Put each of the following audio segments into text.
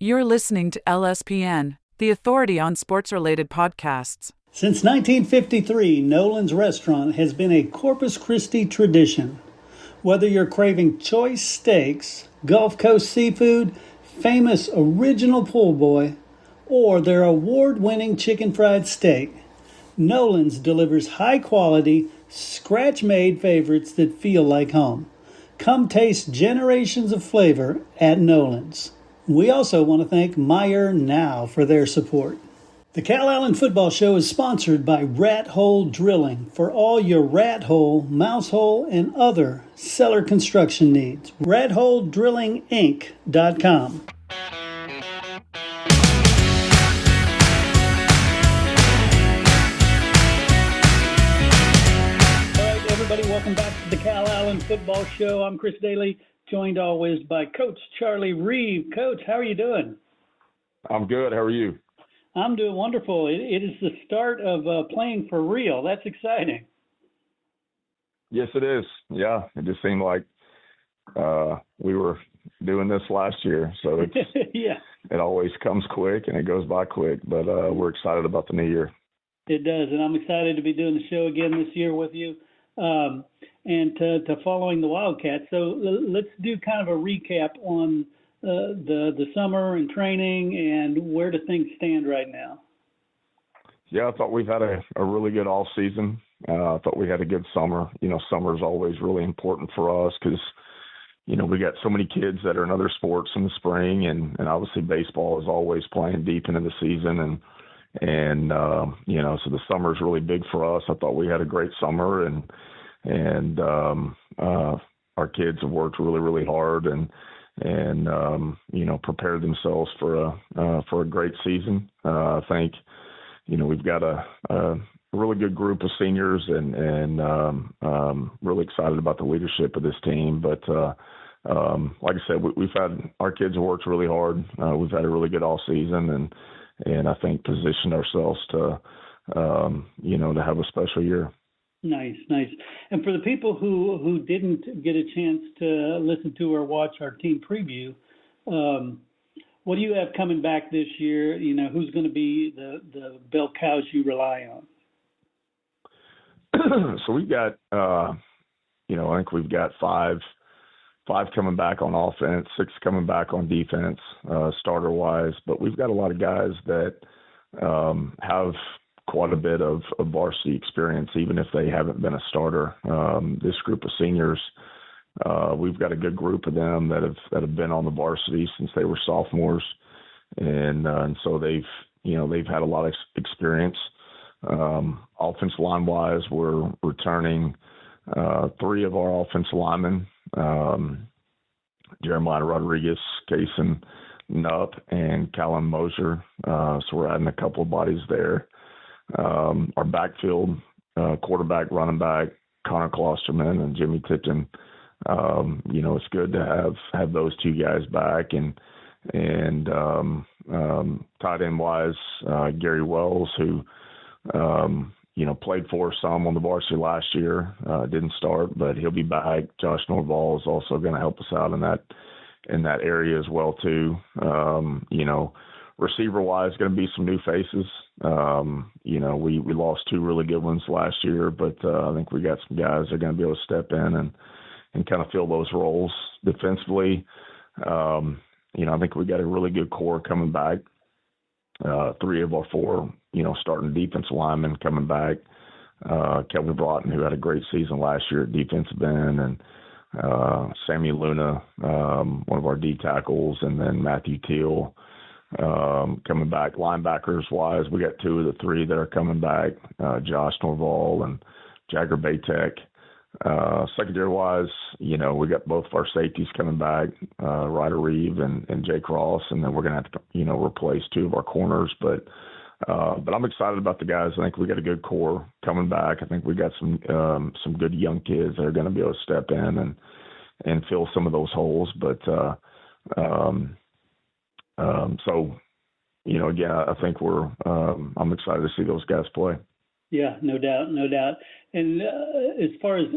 You're listening to LSPN, the authority on sports-related podcasts. Since 1953, Nolan's Restaurant has been a Corpus Christi tradition. Whether you're craving choice steaks, Gulf Coast seafood, famous original po' boy, or their award-winning chicken fried steak, Nolan's delivers high-quality, scratch-made favorites that feel like home. Come taste generations of flavor at Nolan's. We also want to thank Meyer Now for their support. The Calallen Football Show is sponsored by Rat Hole Drilling for all your rat hole, mouse hole, and other cellar construction needs. RatHoleDrillingInc.com. All right, everybody, welcome back to the Calallen Football Show. I'm Chris Daly, joined always by Coach Charlie Reeve. Coach, how are you doing? I'm good. How are you? I'm doing wonderful. It is the start of playing for real. That's exciting. Yes, it is. Yeah, it just seemed like we were doing this last year. So it's, yeah, it always comes quick and it goes by quick. But we're excited about the new year. It does, and I'm excited to be doing the show again this year with you and to following the Wildcats. So let's do kind of a recap on the summer and training and where do things stand right now? Yeah, I thought we've had a really good off season. I thought we had a good summer. You know, summer is always really important for us because, you know, we got so many kids that are in other sports in the spring, and obviously baseball is always playing deep into the season, and you know, so the summer is really big for us. I thought we had a great summer, and our kids have worked really, really hard and you know, prepared themselves for a great season. I think, you know, we've got a really good group of seniors and really excited about the leadership of this team. But like I said, we've had our kids have worked really hard. We've had a really good all season and I think positioned ourselves to you know, to have a special year. Nice. And for the people who didn't get a chance to listen to or watch our team preview, what do you have coming back this year? You know, who's going to be the bell cows you rely on? So we've got, you know, I think we've got five coming back on offense, 6 coming back on defense, starter-wise. But we've got a lot of guys that have quite a bit of varsity experience, even if they haven't been a starter. This group of seniors, we've got a good group of them that have been on the varsity since they were sophomores, and so they've had a lot of experience. Offensive line wise, we're returning 3 of our offensive linemen, Jeremiah Rodriguez, Kason Nupp, and Callum Mosier. So we're adding a couple of bodies there. Our backfield, quarterback, running back, Connor Klosterman and Jimmy Tipton. You know, it's good to have those 2 guys back, and tight end wise, Gary Wells, who you know, played for some on the varsity last year, didn't start, but he'll be back. Josh Norval is also going to help us out in that area as well too. You know, receiver wise, going to be some new faces. You know, we lost 2 really good ones last year, but I think we got some guys that are going to be able to step in and kind of fill those roles defensively. You know, I think we got a really good core coming back. 3 of our 4, you know, starting defensive linemen coming back. Kelvin Broughton, who had a great season last year at defensive end, and Sammy Luna, one of our D tackles, and then Matthew Teal coming back. Linebackers wise, we got 2 of the 3 that are coming back, Josh Norval and Jagger Baytek. Secondary wise, you know, we got both of our safeties coming back, Ryder Reeve and Jay Cross, and then we're going to have to, you know, replace 2 of our corners. But I'm excited about the guys. I think we got a good core coming back. I think we got some good young kids that are going to be able to step in and fill some of those holes. But so, you know, again, I think I'm excited to see those guys play. Yeah, no doubt. And as far as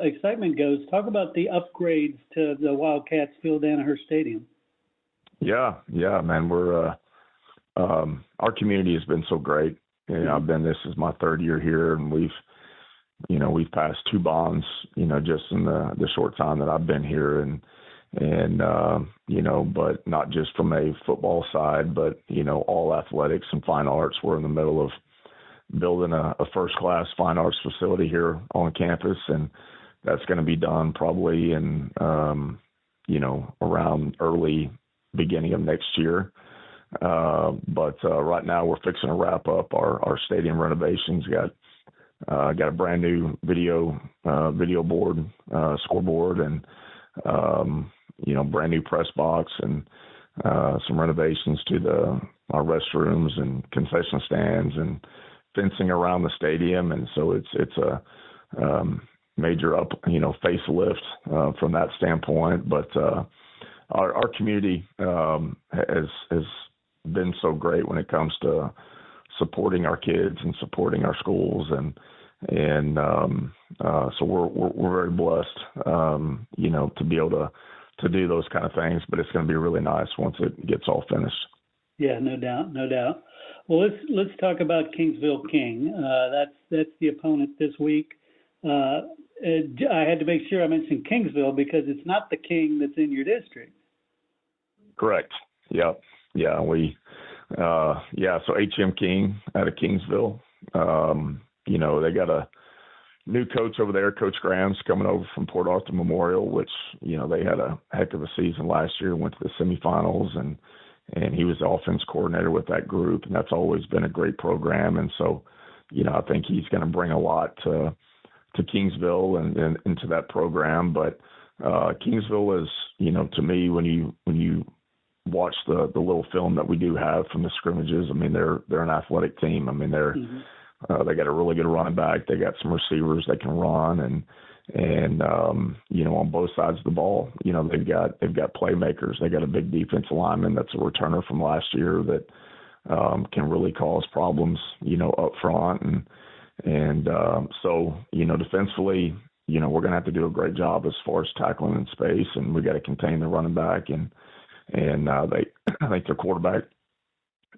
excitement goes, talk about the upgrades to the Wildcats field, Danaher Stadium. Yeah, man. Our community has been so great. This is my third year here, and we've passed 2 bonds, just in the short time that I've been here, and but not just from a football side, but all athletics and fine arts. We're in the middle of building a first-class fine arts facility here on campus, and that's going to be done probably in around early beginning of next year. But right now we're fixing to wrap up our stadium renovations. Got a brand new video board, scoreboard, and brand new press box, and some renovations to our restrooms and concession stands and fencing around the stadium. And so it's a major facelift from that standpoint. But our community has been so great when it comes to supporting our kids and supporting our schools, and so we're very blessed, to be able to do those kind of things. But it's going to be really nice once it gets all finished. Yeah, no doubt. Well, let's talk about Kingsville King. That's the opponent this week. I had to make sure I mentioned Kingsville because it's not the King that's in your district. Correct. Yep. Yeah. So HM King out of Kingsville. They got a new coach over there. Coach Graham's coming over from Port Arthur Memorial, which, they had a heck of a season last year, went to the semifinals, and he was the offense coordinator with that group. And that's always been a great program. And so, I think he's going to bring a lot to Kingsville and into that program. But Kingsville is, to me, when you watch the little film that we do have from the scrimmages, I mean, they're an athletic team. I mean, they got a really good running back. They got some receivers that can run, and on both sides of the ball, they've got playmakers. They got a big defensive lineman that's a returner from last year that can really cause problems, up front, and so defensively, we're going to have to do a great job as far as tackling in space, and we got to contain the running back, and I think their quarterback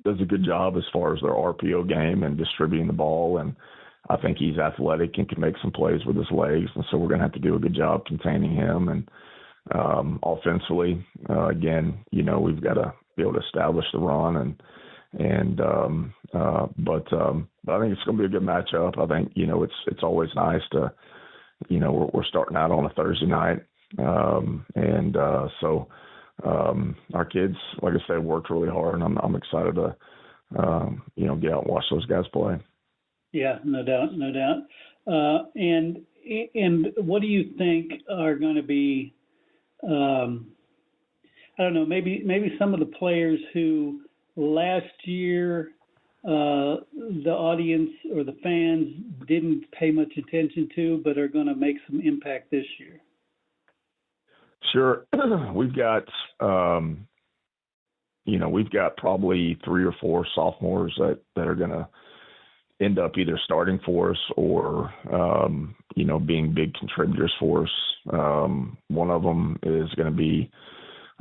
does a good job as far as their RPO game and distributing the ball. And I think he's athletic and can make some plays with his legs. And so we're going to have to do a good job containing him. And offensively, again, we've got to be able to establish the run. But I think it's going to be a good matchup. I think, it's always nice to, we're starting out on a Thursday night. So our kids, like I said, worked really hard, and I'm excited to, get out and watch those guys play. Yeah, no doubt. And what do you think are going to be, I don't know, maybe some of the players who last year the audience or the fans didn't pay much attention to, but are going to make some impact this year? Sure. We've got probably 3 or 4 sophomores that are going to end up either starting for us or, being big contributors for us. One of them is going to be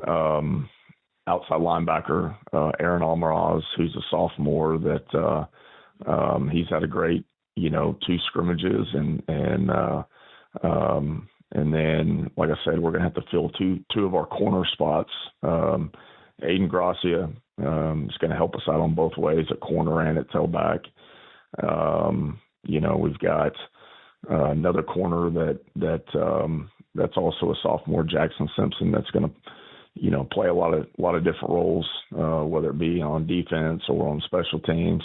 outside linebacker, Aaron Almaraz, who's a sophomore that he's had a great, 2 scrimmages, and then, like I said, we're going to have to fill two of our corner spots. Aiden Gracia is going to help us out on both ways, at corner and at tailback. We've got another corner that's also a sophomore, Jackson Simpson, that's going to, play a lot of different roles, whether it be on defense or on special teams.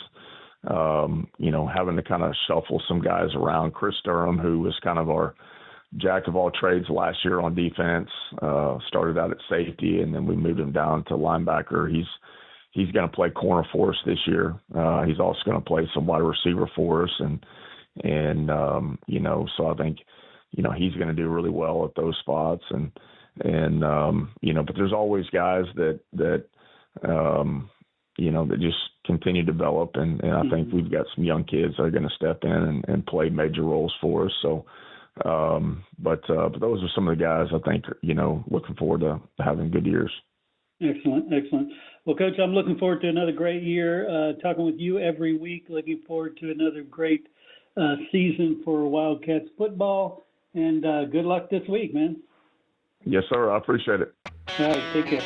Having to kind of shuffle some guys around. Chris Durham, who was kind of our jack of all trades last year on defense, started out at safety, and then we moved him down to linebacker. He's going to play corner for us this year. He's also going to play some wide receiver for us, and so I think he's going to do really well at those spots, and but there's always guys that just continue to develop, and I think we've got some young kids that are going to step in and play major roles for us. So. But those are some of the guys I think, looking forward to having good years. Excellent, excellent. Well, Coach, I'm looking forward to another great year, talking with you every week. Looking forward to another great season for Wildcats football. And good luck this week, man. Yes, sir. I appreciate it. All right, take care.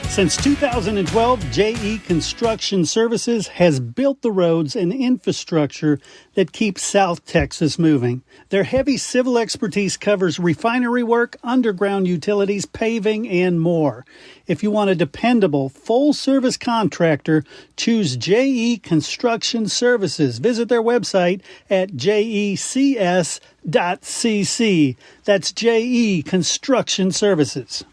Since 2012, JE Construction Services has built the roads and infrastructure that keeps South Texas moving. Their heavy civil expertise covers refinery work, underground utilities, paving, and more. If you want a dependable, full-service contractor, choose JE Construction Services. Visit their website at jecs.cc. That's JE Construction Services.